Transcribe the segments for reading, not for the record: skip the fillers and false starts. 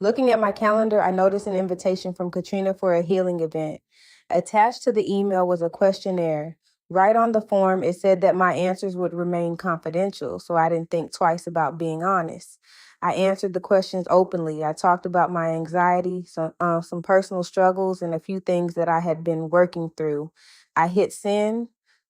Looking at my calendar, I noticed an invitation from Katrina for a healing event. Attached to the email was a questionnaire. Right on the form, it said that my answers would remain confidential, so I didn't think twice about being honest. I answered the questions openly. I talked about my anxiety, some personal struggles, and a few things that I had been working through. I hit send,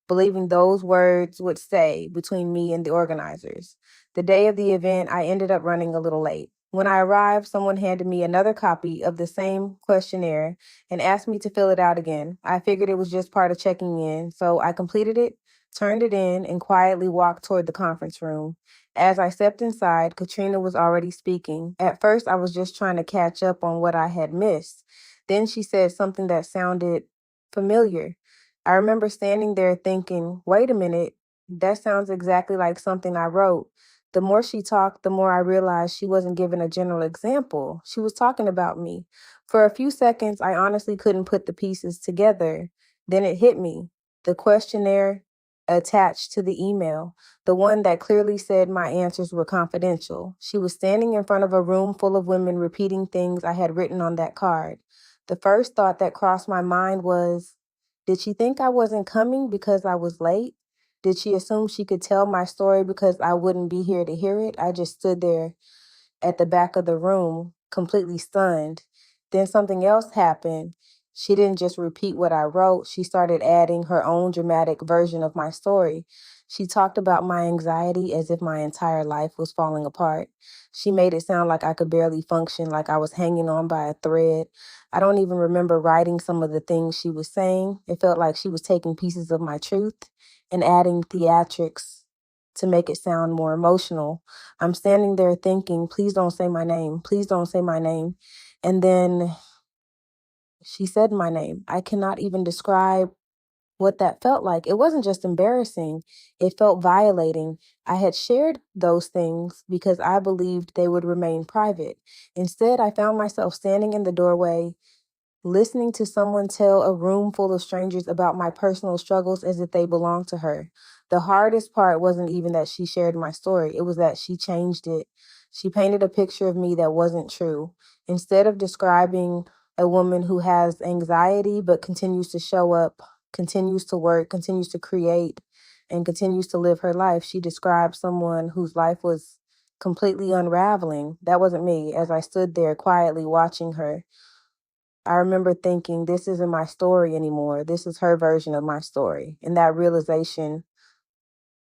believing those words would stay between me and the organizers. The day of the event, I ended up running a little late. When I arrived, someone handed me another copy of the same questionnaire and asked me to fill it out again. I figured it was just part of checking in, so I completed it, turned it in, and quietly walked toward the conference room. As I stepped inside, Katrina was already speaking. At first, I was just trying to catch up on what I had missed. Then she said something that sounded familiar. I remember standing there thinking, wait a minute, that sounds exactly like something I wrote. The more she talked, the more I realized she wasn't giving a general example. She was talking about me. For a few seconds, I honestly couldn't put the pieces together. Then it hit me. The questionnaire attached to the email, the one that clearly said my answers were confidential. She was standing in front of a room full of women repeating things I had written on that card. The first thought that crossed my mind was, did she think I wasn't coming because I was late? Did she assume she could tell my story because I wouldn't be here to hear it? I just stood there at the back of the room, completely stunned. Then something else happened. She didn't just repeat what I wrote, she started adding her own dramatic version of my story. She talked about my anxiety as if my entire life was falling apart. She made it sound like I could barely function, like I was hanging on by a thread. I don't even remember writing some of the things she was saying. It felt like she was taking pieces of my truth and adding theatrics to make it sound more emotional. I'm standing there thinking, please don't say my name. Please don't say my name. And then she said my name. I cannot even describe what that felt like. It wasn't just embarrassing, it felt violating. I had shared those things because I believed they would remain private. Instead, I found myself standing in the doorway, listening to someone tell a room full of strangers about my personal struggles as if they belonged to her. The hardest part wasn't even that she shared my story, it was that she changed it. She painted a picture of me that wasn't true. Instead of describing a woman who has anxiety but continues to show up, continues to work, continues to create, and continues to live her life, she described someone whose life was completely unraveling. That wasn't me. As I stood there quietly watching her, I remember thinking, this isn't my story anymore. This is her version of my story. And that realization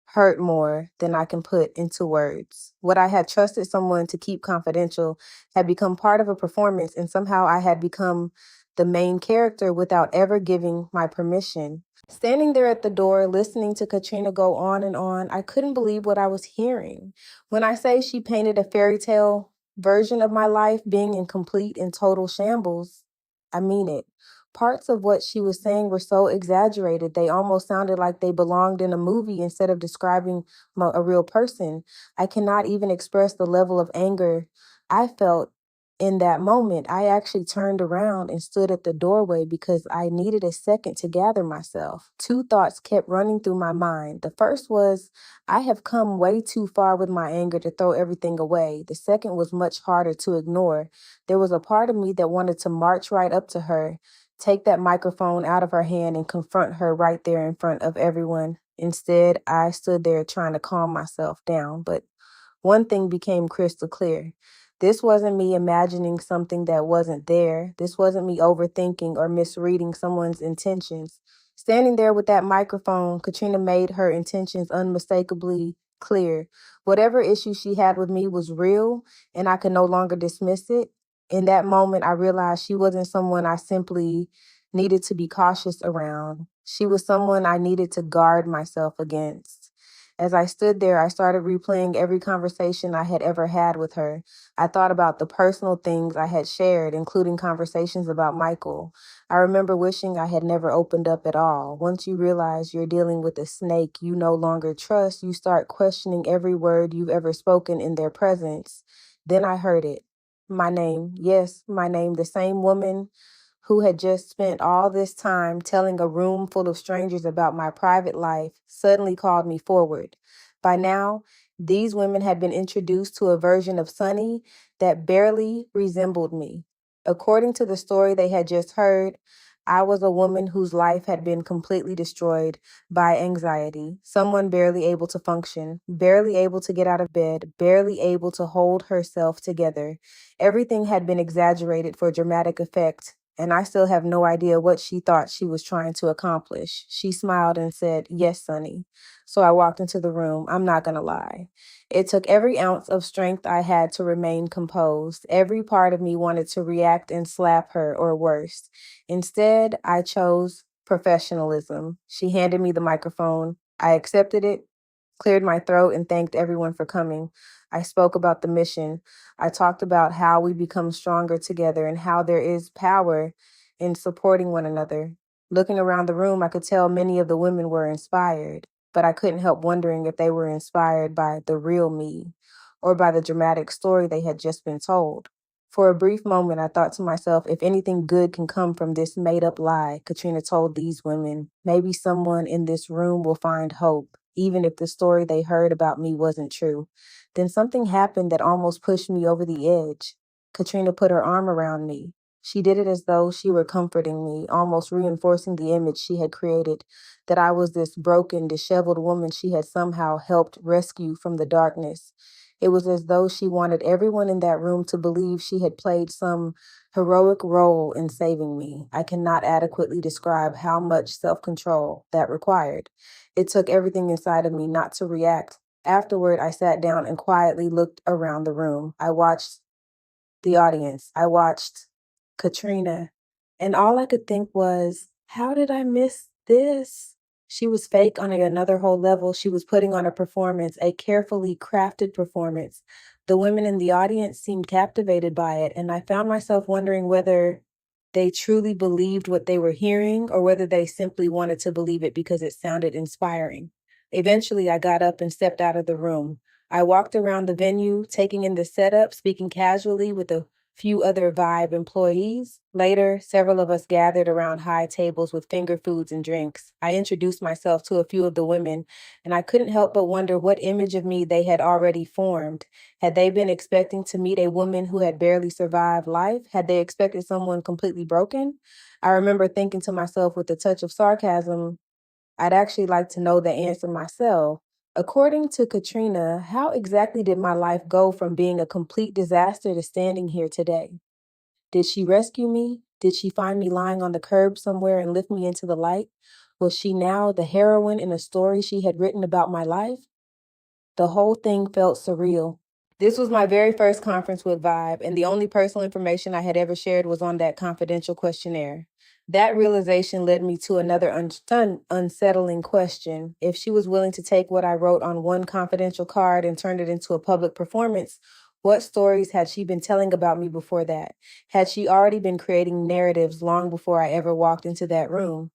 hurt more than I can put into words. What I had trusted someone to keep confidential had become part of a performance, and somehow I had become the main character without ever giving my permission. Standing there at the door, listening to Katrina go on, I couldn't believe what I was hearing. When I say she painted a fairy tale version of my life being in complete and total shambles, I mean it. Parts of what she was saying were so exaggerated, they almost sounded like they belonged in a movie instead of describing a real person. I cannot even express the level of anger I felt in that moment. I actually turned around and stood at the doorway because I needed a second to gather myself. Two thoughts kept running through my mind. The first was, I have come way too far with my anger to throw everything away. The second was much harder to ignore. There was a part of me that wanted to march right up to her, take that microphone out of her hand, and confront her right there in front of everyone. Instead, I stood there trying to calm myself down, but one thing became crystal clear. This wasn't me imagining something that wasn't there. This wasn't me overthinking or misreading someone's intentions. Standing there with that microphone, Katrina made her intentions unmistakably clear. Whatever issue she had with me was real, and I could no longer dismiss it. In that moment, I realized she wasn't someone I simply needed to be cautious around. She was someone I needed to guard myself against. As I stood there, I started replaying every conversation I had ever had with her. I thought about the personal things I had shared, including conversations about Michael. I remember wishing I had never opened up at all. Once you realize you're dealing with a snake you no longer trust, you start questioning every word you've ever spoken in their presence. Then I heard it. My name. Yes, my name. The same woman who had just spent all this time telling a room full of strangers about my private life, suddenly called me forward. By now, these women had been introduced to a version of Sunny that barely resembled me. According to the story they had just heard, I was a woman whose life had been completely destroyed by anxiety, someone barely able to function, barely able to get out of bed, barely able to hold herself together. Everything had been exaggerated for dramatic effect, and I still have no idea what she thought she was trying to accomplish. She smiled and said, "Yes, Sonny." So I walked into the room. I'm not going to lie. It took every ounce of strength I had to remain composed. Every part of me wanted to react and slap her, or worse. Instead, I chose professionalism. She handed me the microphone. I accepted it, cleared my throat, and thanked everyone for coming. I spoke about the mission. I talked about how we become stronger together and how there is power in supporting one another. Looking around the room, I could tell many of the women were inspired, but I couldn't help wondering if they were inspired by the real me or by the dramatic story they had just been told. For a brief moment, I thought to myself, if anything good can come from this made up lie Katrina told these women, maybe someone in this room will find hope, even if the story they heard about me wasn't true. Then something happened that almost pushed me over the edge. Katrina put her arm around me. She did it as though she were comforting me, almost reinforcing the image she had created, that I was this broken, disheveled woman she had somehow helped rescue from the darkness. It was as though she wanted everyone in that room to believe she had played some heroic role in saving me. I cannot adequately describe how much self control that required. It took everything inside of me not to react. Afterward, I sat down and quietly looked around the room. I watched the audience. I watched Katrina, and all I could think was, how did I miss this? She was fake on another whole level. She was putting on a performance, a carefully crafted performance. The women in the audience seemed captivated by it, and I found myself wondering whether they truly believed what they were hearing or whether they simply wanted to believe it because it sounded inspiring. Eventually, I got up and stepped out of the room. I walked around the venue, taking in the setup, speaking casually with a few other Vibe employees. Later, several of us gathered around high tables with finger foods and drinks. I introduced myself to a few of the women, and I couldn't help but wonder what image of me they had already formed. Had they been expecting to meet a woman who had barely survived life? Had they expected someone completely broken? I remember thinking to myself with a touch of sarcasm, I'd actually like to know the answer myself. According to Katrina, how exactly did my life go from being a complete disaster to standing here today? Did she rescue me? Did she find me lying on the curb somewhere and lift me into the light? Was she now the heroine in a story she had written about my life? The whole thing felt surreal. This was my very first conference with Vibe, and the only personal information I had ever shared was on that confidential questionnaire. That realization led me to another unsettling question. If she was willing to take what I wrote on one confidential card and turn it into a public performance, what stories had she been telling about me before that? Had she already been creating narratives long before I ever walked into that room?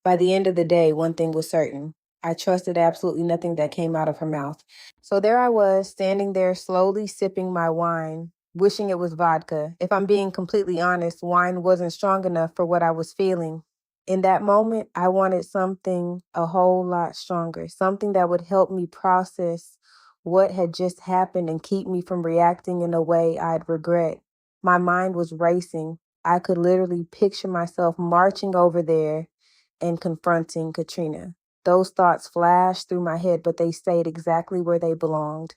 By the end of the day, one thing was certain. I trusted absolutely nothing that came out of her mouth. So there I was, standing there slowly sipping my wine, wishing it was vodka. If I'm being completely honest, wine wasn't strong enough for what I was feeling. In that moment, I wanted something a whole lot stronger, something that would help me process what had just happened and keep me from reacting in a way I'd regret. My mind was racing. I could literally picture myself marching over there and confronting Katrina. Those thoughts flashed through my head, but they stayed exactly where they belonged,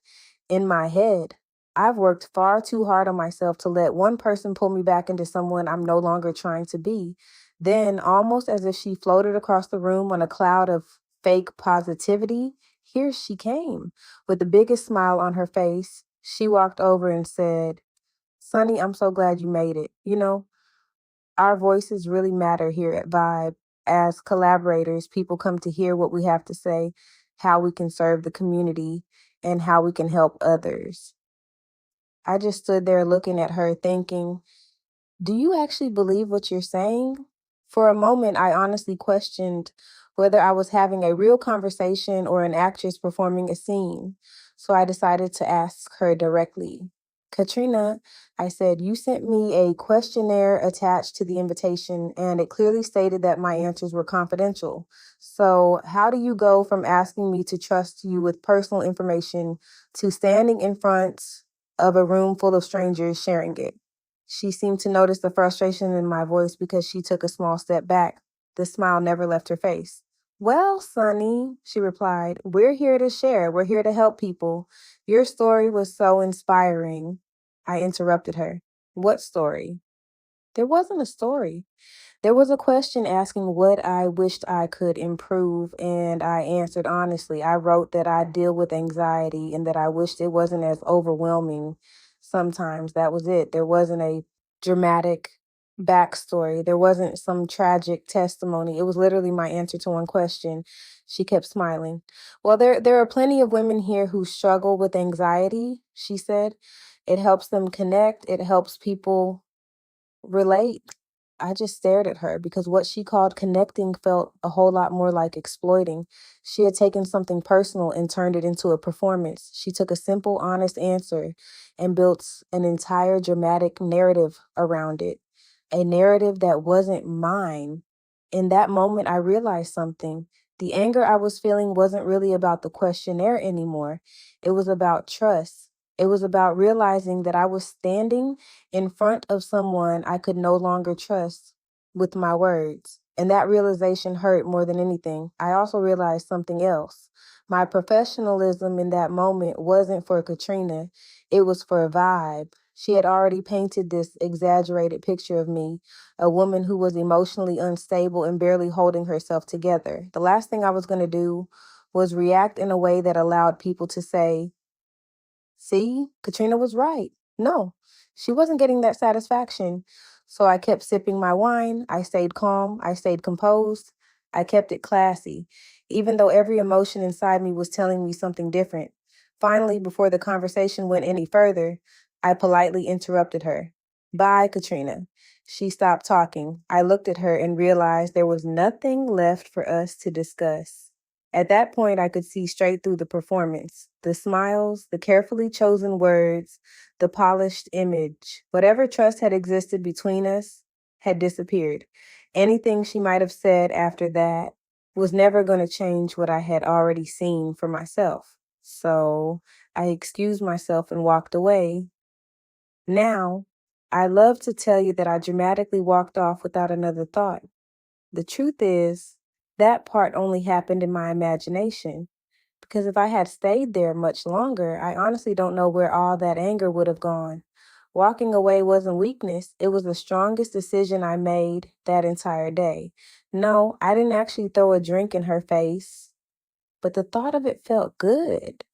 in my head. I've worked far too hard on myself to let one person pull me back into someone I'm no longer trying to be. Then, almost as if she floated across the room on a cloud of fake positivity, here she came. With the biggest smile on her face, she walked over and said, "Sonny, I'm so glad you made it. Our voices really matter here at Vibe. As collaborators, people come to hear what we have to say, how we can serve the community, and how we can help others." I just stood there looking at her thinking, do you actually believe what you're saying? For a moment, I honestly questioned whether I was having a real conversation or an actress performing a scene. So I decided to ask her directly, Katrina, I said, you sent me a questionnaire attached to the invitation, and it clearly stated that my answers were confidential. So, how do you go from asking me to trust you with personal information to standing in front of a room full of strangers sharing it? She seemed to notice the frustration in my voice because she took a small step back. The smile never left her face. Well, Sonny, she replied, we're here to share. We're here to help people. Your story was so inspiring. I interrupted her. What story? There wasn't a story. There was a question asking what I wished I could improve, and I answered honestly. I wrote that I deal with anxiety and that I wished it wasn't as overwhelming sometimes. That was it. There wasn't a dramatic backstory, there wasn't some tragic testimony. It was literally my answer to one question. She kept smiling. Well, there are plenty of women here who struggle with anxiety, she said. It helps them connect, it helps people relate. I just stared at her because what she called connecting felt a whole lot more like exploiting. She had taken something personal and turned it into a performance. She took a simple, honest answer and built an entire dramatic narrative around it, a narrative that wasn't mine. In that moment, I realized something. The anger I was feeling wasn't really about the questionnaire anymore. It was about trust. It was about realizing that I was standing in front of someone I could no longer trust with my words. And that realization hurt more than anything. I also realized something else. My professionalism in that moment wasn't for Katrina, it was for a Vibe. She had already painted this exaggerated picture of me, a woman who was emotionally unstable and barely holding herself together. The last thing I was going to do was react in a way that allowed people to say, see, Katrina was right. No, she wasn't getting that satisfaction. So I kept sipping my wine. I stayed calm. I stayed composed. I kept it classy, even though every emotion inside me was telling me something different. Finally, before the conversation went any further, I politely interrupted her. Bye, Katrina. She stopped talking. I looked at her and realized there was nothing left for us to discuss. At that point, I could see straight through the performance, the smiles, the carefully chosen words, the polished image. Whatever trust had existed between us had disappeared. Anything she might have said after that was never going to change what I had already seen for myself. So I excused myself and walked away. Now, I love to tell you that I dramatically walked off without another thought. The truth is, that part only happened in my imagination. Because if I had stayed there much longer, I honestly don't know where all that anger would have gone. Walking away wasn't weakness, it was the strongest decision I made that entire day. No, I didn't actually throw a drink in her face, but the thought of it felt good.